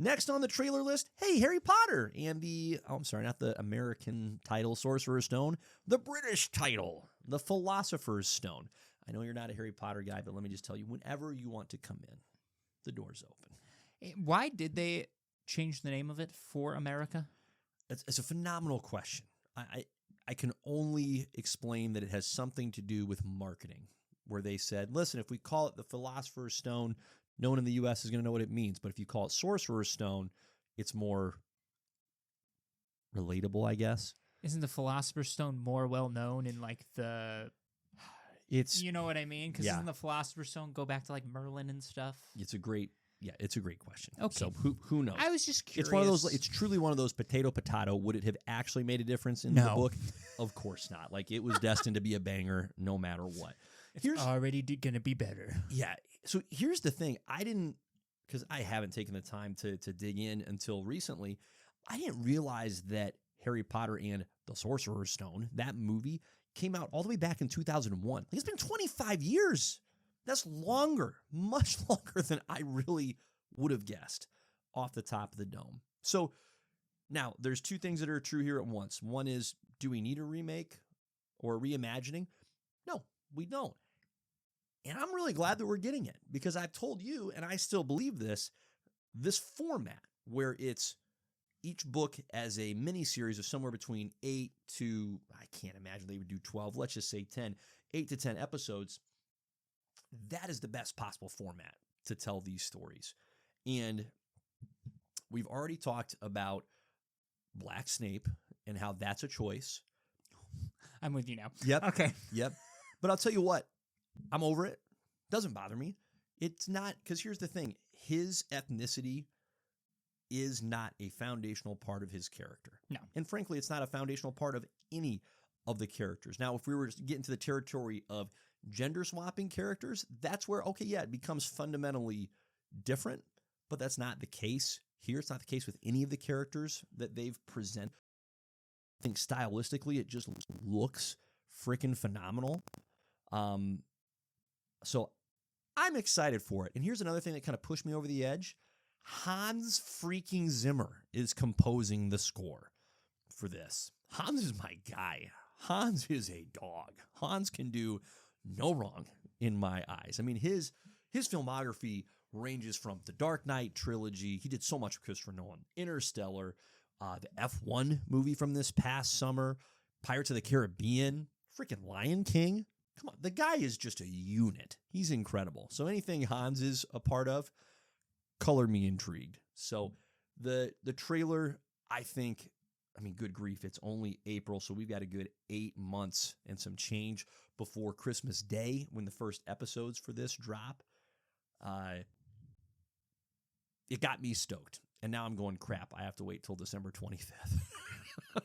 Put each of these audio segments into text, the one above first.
Next on the trailer list, hey, Harry Potter and not the American title, Sorcerer's Stone, the British title, the Philosopher's Stone. I know you're not a Harry Potter guy, but let me just tell you, whenever you want to come in, the door's open. Why did they change the name of it for America? It's a phenomenal question. I can only explain that it has something to do with marketing, where they said, listen, if we call it the Philosopher's Stone, no one in the U.S. is going to know what it means. But if you call it Sorcerer's Stone, it's more relatable, I guess. Isn't the Philosopher's Stone more well known in like the... You know what I mean? Because doesn't the Philosopher's Stone go back to like Merlin and stuff? It's a great question. Okay. So who knows? I was just curious. It's one of those. It's truly one of those potato. Would it have actually made a difference in the book? Of course not. Like, it was destined to be a banger no matter what. It's already going to be better. Yeah. So here's the thing. Because I haven't taken the time to dig in until recently, I didn't realize that Harry Potter and the Sorcerer's Stone, that movie, came out all the way back in 2001. It's been 25 years. That's longer, much longer than I really would have guessed off the top of the dome. So now there's two things that are true here at once. One is, do we need a remake or a reimagining? No, we don't. And I'm really glad that we're getting it, because I've told you, and I still believe this format where it's each book as a mini series of somewhere between 8 to, I can't imagine they would do 12, let's just say 10, 8 to 10 episodes. That is the best possible format to tell these stories. And we've already talked about Black Snape and how that's a choice. I'm with you now. Yep. Okay. Yep. But I'll tell you what, I'm over it. Doesn't bother me. It's not, because here's the thing. His ethnicity is not a foundational part of his character. No. And frankly, it's not a foundational part of any of the characters. Now, if we were to get into the territory of gender swapping characters, that's where, okay, yeah, it becomes fundamentally different, but that's not the case here. It's not the case with any of the characters that they've presented. I think stylistically, it just looks freaking phenomenal. So I'm excited for it. And here's another thing that kind of pushed me over the edge. Hans freaking Zimmer is composing the score for this. Hans is my guy. Hans is a dog. Hans can do no wrong in my eyes. I mean, his filmography ranges from the Dark Knight trilogy. He did so much with Christopher Nolan. Interstellar, the F1 movie from this past summer, Pirates of the Caribbean, freaking Lion King. Come on, the guy is just a unit. He's incredible. So anything Hans is a part of, color me intrigued. So the trailer, I think, I mean, good grief, it's only April, so we've got a good 8 months and some change before Christmas Day when the first episodes for this drop. It got me stoked. And now I'm going, crap, I have to wait till December 25th.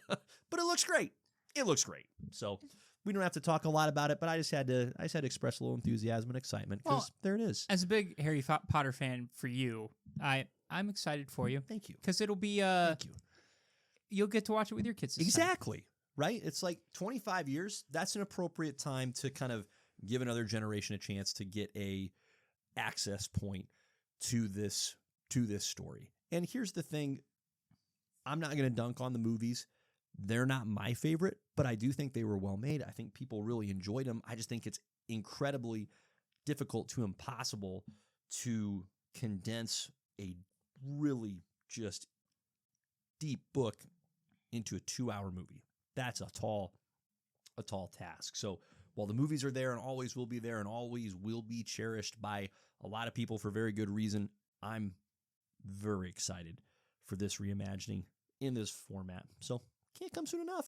But it looks great. It looks great. So we don't have to talk a lot about it, but I just had to express a little enthusiasm and excitement, because there it is. As a big Harry Potter fan for you, I'm excited for you. Thank you. Because it'll be Thank you. You'll get to watch it with your kids this Exactly. Time. Right? It's like 25 years. That's an appropriate time to kind of give another generation a chance to get a access point to this story. And here's the thing. I'm not going to dunk on the movies. They're not my favorite, but I do think they were well made. I think people really enjoyed them. I just think it's incredibly difficult to impossible to condense a really just deep book into a 2-hour movie. That's a tall task. So while the movies are there and always will be there and always will be cherished by a lot of people for very good reason, I'm very excited for this reimagining in this format. So can't come soon enough.